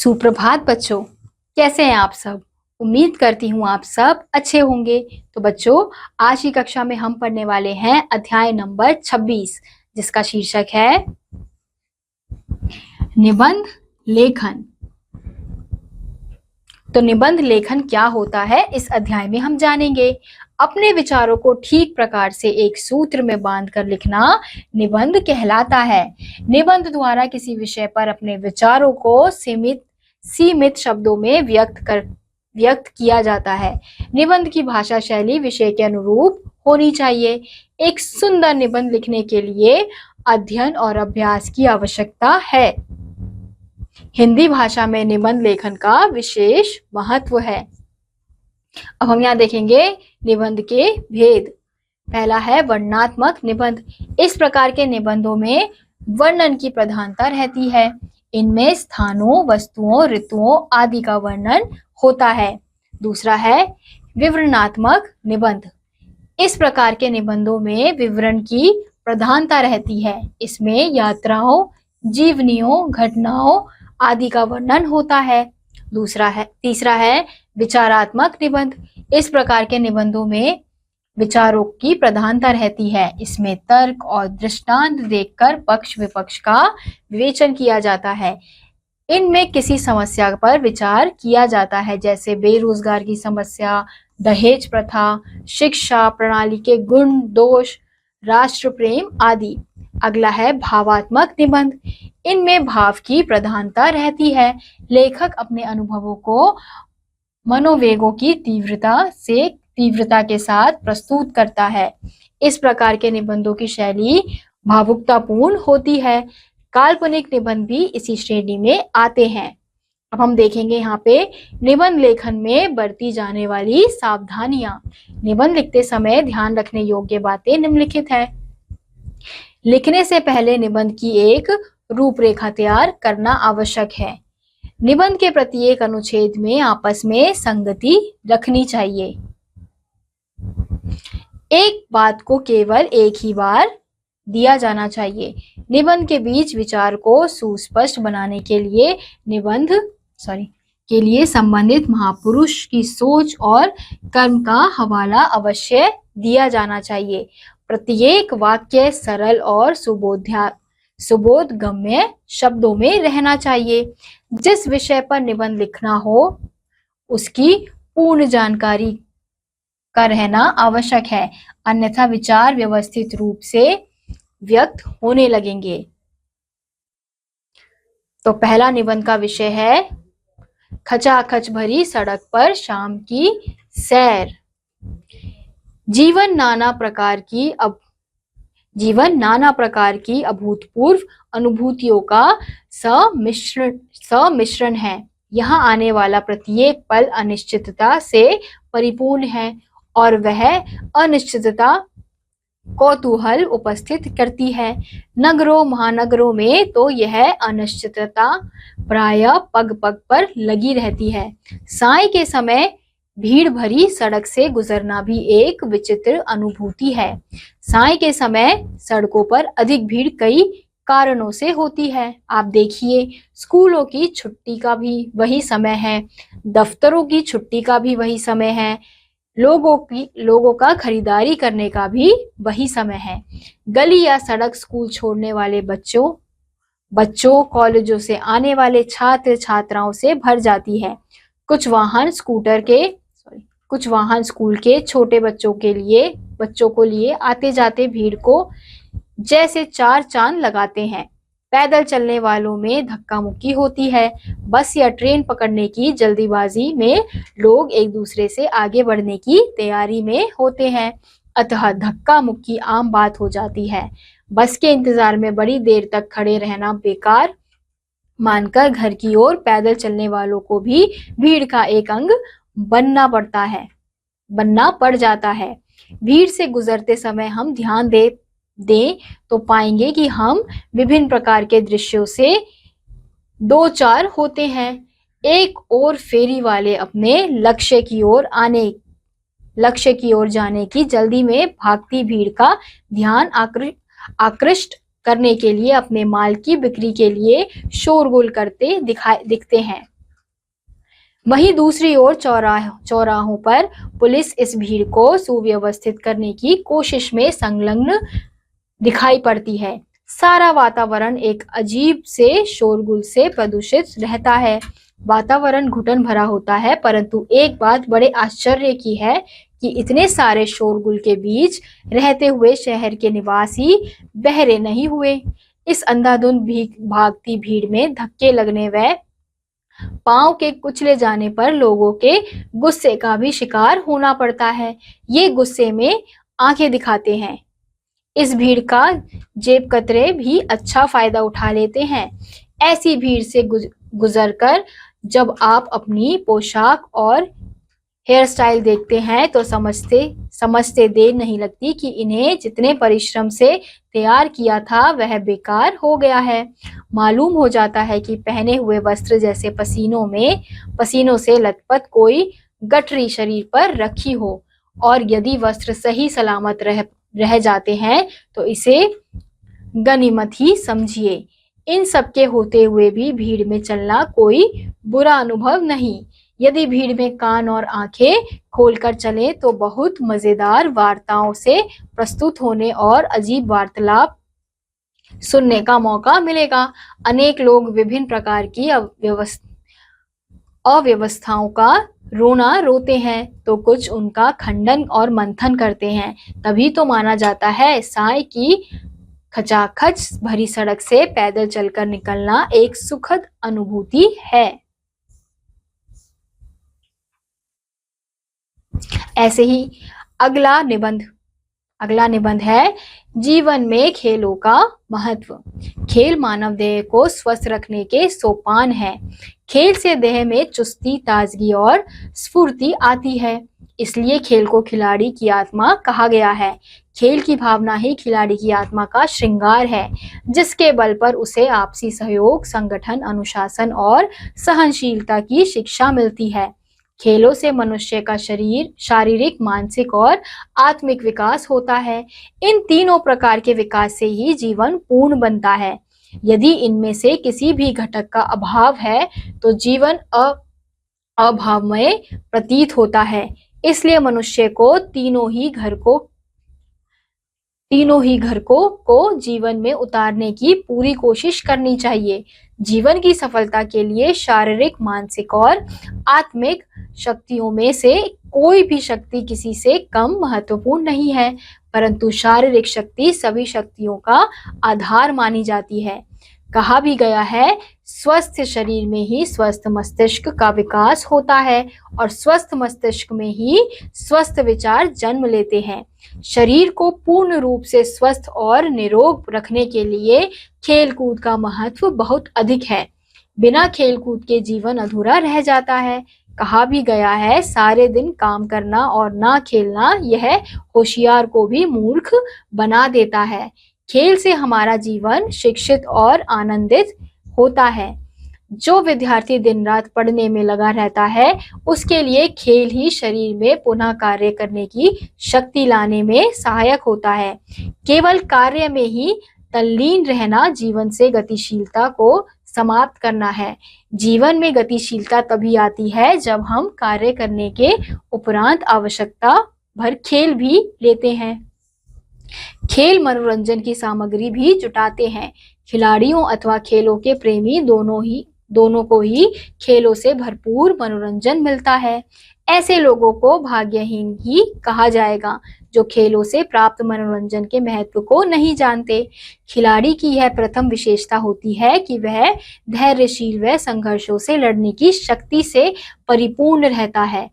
सुप्रभात बच्चों, कैसे हैं आप सब। उम्मीद करती हूँ आप सब अच्छे होंगे। तो बच्चों, आज की कक्षा में हम पढ़ने वाले हैं अध्याय नंबर 26, जिसका शीर्षक है निबंध लेखन। तो निबंध लेखन क्या होता है, इस अध्याय में हम जानेंगे। अपने विचारों को ठीक प्रकार से एक सूत्र में बांधकर लिखना निबंध कहलाता है। निबंध द्वारा किसी विषय पर अपने विचारों को सीमित शब्दों में व्यक्त किया जाता है। निबंध की भाषा शैली विषय के अनुरूप होनी चाहिए। एक सुंदर निबंध लिखने के लिए अध्ययन और अभ्यास की आवश्यकता है। हिंदी भाषा में निबंध लेखन का विशेष महत्व है। अब हम यहाँ देखेंगे निबंध के भेद। पहला है वर्णनात्मक निबंध। इस प्रकार के निबंधों में वर्णन की प्रधानता रहती है। इनमें स्थानों, वस्तुओं, ऋतुओं आदि का वर्णन होता है। दूसरा है विवरणात्मक निबंध। इस प्रकार के निबंधों में विवरण की प्रधानता रहती है। इसमें यात्राओं, जीवनियों, घटनाओं आदि का वर्णन होता है। तीसरा है विचारात्मक निबंध। इस प्रकार के निबंधों में विचारों की प्रधानता रहती है। इसमें तर्क और दृष्टांत देकर पक्ष विपक्ष का विवेचन किया जाता है। इनमें किसी समस्या पर विचार किया जाता है, जैसे बेरोजगार की समस्या, दहेज प्रथा, शिक्षा प्रणाली के गुण दोष, राष्ट्र प्रेम आदि। अगला है भावात्मक निबंध। इनमें भाव की प्रधानता रहती है। लेखक अपने अनुभवों को मनोवेगों की तीव्रता के साथ प्रस्तुत करता है। इस प्रकार के निबंधों की शैली भावुकतापूर्ण होती है। काल्पनिक निबंध भी इसी श्रेणी में आते हैं। अब हम देखेंगे यहाँ पे निबंध लेखन में बरती जाने वाली सावधानियां। निबंध लिखते समय ध्यान रखने योग्य बातें निम्नलिखित है। लिखने से पहले निबंध की एक रूपरेखा तैयार करना आवश्यक है। निबंध के प्रत्येक अनुच्छेद में आपस में संगति रखनी चाहिए। एक बात को केवल एक ही बार दिया जाना चाहिए। निबंध के बीच विचार को सुस्पष्ट बनाने के लिए संबंधित महापुरुष की सोच और कर्म का हवाला अवश्य दिया जाना चाहिए। प्रत्येक वाक्य सरल और सुबोधगम्य शब्दों में रहना चाहिए। जिस विषय पर निबंध लिखना हो उसकी पूर्ण जानकारी का रहना आवश्यक है, अन्यथा विचार व्यवस्थित रूप से व्यक्त होने लगेंगे। तो पहला निबंध का विषय है खचाखच भरी सड़क पर शाम की सैर। जीवन नाना प्रकार की अभूतपूर्व अनुभूतियों का सम्मिश्रण है। यहाँ आने वाला प्रत्येक पल अनिश्चितता से परिपूर्ण है और वह अनिश्चितता कौतूहल उपस्थित करती है। नगरों महानगरों में तो यह अनिश्चितता प्रायः पग पग पर लगी रहती है। साय के समय भीड़ भरी सड़क से गुजरना भी एक विचित्र अनुभूति है। साय के समय सड़कों पर अधिक भीड़ कई कारणों से होती है। आप देखिए, स्कूलों की छुट्टी का भी वही समय है, दफ्तरों की छुट्टी का भी वही समय है, लोगों का खरीदारी करने का भी वही समय है। गली या सड़क स्कूल छोड़ने वाले बच्चों कॉलेजों से आने वाले छात्र छात्राओं से भर जाती है। कुछ वाहन स्कूल के छोटे बच्चों को लिए आते जाते भीड़ को जैसे चार चांद लगाते हैं। पैदल चलने वालों में धक्का मुक्की होती है। बस या ट्रेन पकड़ने की जल्दीबाजी में लोग एक दूसरे से आगे बढ़ने की तैयारी में होते हैं, अतः धक्का मुक्की आम बात हो जाती है। बस के इंतजार में बड़ी देर तक खड़े रहना बेकार मानकर घर की ओर पैदल चलने वालों को भी भीड़ का एक अंग बनना पड़ जाता है। भीड़ से गुजरते समय हम ध्यान दें तो पाएंगे कि हम विभिन्न प्रकार के दृश्यों से दो चार होते हैं। एक और फेरी वाले अपने लक्ष्य की ओर जाने की जल्दी में भागती भीड़ का ध्यान आकृष्ट करने के लिए अपने माल की बिक्री के लिए शोरगुल करते दिखते हैं। वहीं दूसरी ओर चौराहों पर पुलिस इस भीड़ को सुव्यवस्थित करने की कोशिश में संलग्न दिखाई पड़ती है। सारा वातावरण एक अजीब से शोरगुल से प्रदूषित रहता है। वातावरण घुटन भरा होता है, परंतु एक बात बड़े आश्चर्य की है कि इतने सारे शोरगुल के बीच रहते हुए शहर के निवासी बहरे नहीं हुए। इस अंधाधुंध भागती भीड़ में धक्के लगने व पांव के कुचले जाने पर लोगों के गुस्से का भी शिकार होना पड़ता है। ये गुस्से में आंखें दिखाते हैं। इस भीड़ का जेब कतरे भी अच्छा फायदा उठा लेते हैं। ऐसी भीड़ से गुजरकर जब आप अपनी पोशाक और हेयर स्टाइल देखते हैं तो समझते देर नहीं लगती कि इन्हें जितने परिश्रम से तैयार किया था वह बेकार हो गया है। मालूम हो जाता है कि पहने हुए वस्त्र जैसे पसीनों से लथपथ कोई गठरी शरीर पर रखी हो, और यदि वस्त्र सही सलामत रह जाते हैं तो इसे गनीमत ही समझिए। इन सब के होते हुए भी भीड़ में चलना कोई बुरा अनुभव नहीं। यदि भीड़ में कान और आंखें खोलकर चलें तो बहुत मजेदार वार्ताओं से प्रस्तुत होने और अजीब वार्तालाप सुनने का मौका मिलेगा। अनेक लोग विभिन्न प्रकार की अव्यवस्थाओं का रोना रोते हैं तो कुछ उनका खंडन और मंथन करते हैं। तभी तो माना जाता है साय की खचाखच भरी सड़क से पैदल चलकर निकलना एक सुखद अनुभूति है। ऐसे ही अगला निबंध है जीवन में खेलों का महत्व। खेल मानव देह को स्वस्थ रखने के सोपान है। खेल से देह में चुस्ती, ताजगी और स्फूर्ति आती है। इसलिए खेल को खिलाड़ी की आत्मा कहा गया है। खेल की भावना ही खिलाड़ी की आत्मा का श्रृंगार है, जिसके बल पर उसे आपसी सहयोग, संगठन, अनुशासन और सहनशीलता की शिक्षा मिलती है। खेलों से मनुष्य का शारीरिक, मानसिक और आत्मिक विकास होता है। इन तीनों प्रकार के विकास से ही जीवन पूर्ण बनता है। यदि इनमें से किसी भी घटक का अभाव है तो जीवन अभावमय प्रतीत होता है। इसलिए मनुष्य को तीनों ही घटकों को जीवन में उतारने की पूरी कोशिश करनी चाहिए। जीवन की सफलता के लिए शारीरिक, मानसिक और आत्मिक शक्तियों में से कोई भी शक्ति किसी से कम महत्वपूर्ण नहीं है, परंतु शारीरिक शक्ति सभी शक्तियों का आधार मानी जाती है। कहा भी गया है, स्वस्थ शरीर में ही स्वस्थ मस्तिष्क का विकास होता है और स्वस्थ मस्तिष्क में ही स्वस्थ विचार जन्म लेते हैं। शरीर को पूर्ण रूप से स्वस्थ और निरोग रखने के लिए खेल कूद का महत्व बहुत अधिक है। बिना खेल कूद के जीवन अधूरा रह जाता है। कहा भी गया है, सारे दिन काम करना और ना खेलना यह होशियार को भी मूर्ख बना देता है। खेल से हमारा जीवन शिक्षित और आनंदित होता है। जो विद्यार्थी दिन रात पढ़ने में लगा रहता है उसके लिए खेल ही शरीर में पुनः कार्य करने की शक्ति लाने में सहायक होता है। केवल कार्य में ही तल्लीन रहना जीवन से गतिशीलता को समाप्त करना है। जीवन में गतिशीलता तभी आती है जब हम कार्य करने के उपरांत आवश्यकता भर खेल भी लेते हैं। खेल मनोरंजन की सामग्री भी जुटाते हैं। खिलाड़ियों अथवा खेलों के प्रेमी दोनों को ही खेलों से भरपूर मनोरंजन मिलता है। ऐसे लोगों को भाग्यहीन ही कहा जाएगा जो खेलों से प्राप्त मनोरंजन के महत्व को नहीं जानते। खिलाड़ी की यह प्रथम विशेषता होती है कि वह धैर्यशील व संघर्षों से लड़ने की शक्ति से परिपूर्ण रहता है।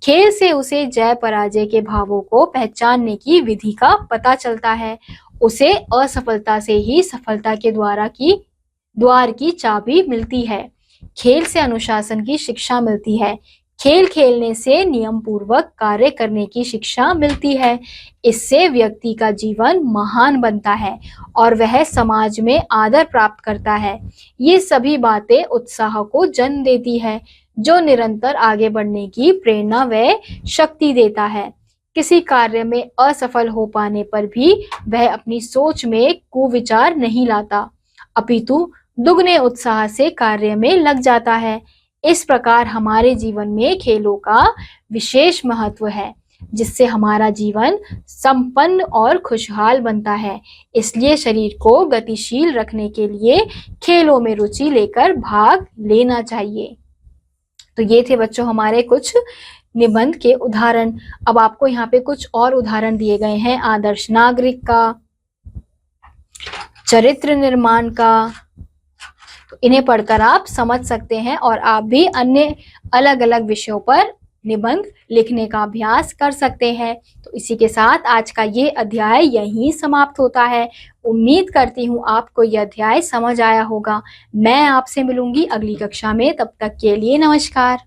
खेल से उसे जय पराजय के भावों को पहचानने की विधि का पता चलता है। उसे असफलता से ही सफलता के द्वार की चाबी मिलती है। खेल से अनुशासन की शिक्षा मिलती है। खेल खेलने से नियम पूर्वक कार्य करने की शिक्षा मिलती है। इससे व्यक्ति का जीवन महान बनता है और वह समाज में आदर प्राप्त करता है। ये सभी बातें उत्साह को जन्म देती है जो निरंतर आगे बढ़ने की प्रेरणा व शक्ति देता है। किसी कार्य में असफल हो पाने पर भी वह अपनी सोच में कुविचार नहीं लाता, अपितु दुगने उत्साह से कार्य में लग जाता है। इस प्रकार हमारे जीवन में खेलों का विशेष महत्व है, जिससे हमारा जीवन संपन्न और खुशहाल बनता है। इसलिए शरीर को गतिशील रखने के लिए खेलों में रुचि लेकर भाग लेना चाहिए। तो ये थे बच्चों हमारे कुछ निबंध के उदाहरण। अब आपको यहाँ पे कुछ और उदाहरण दिए गए हैं आदर्श नागरिक का, चरित्र निर्माण का। तो इन्हें पढ़कर आप समझ सकते हैं और आप भी अन्य अलग अलग विषयों पर निबंध लिखने का अभ्यास कर सकते हैं। तो इसी के साथ आज का ये अध्याय यहीं समाप्त होता है। उम्मीद करती हूँ आपको यह अध्याय समझ आया होगा। मैं आपसे मिलूंगी अगली कक्षा में, तब तक के लिए नमस्कार।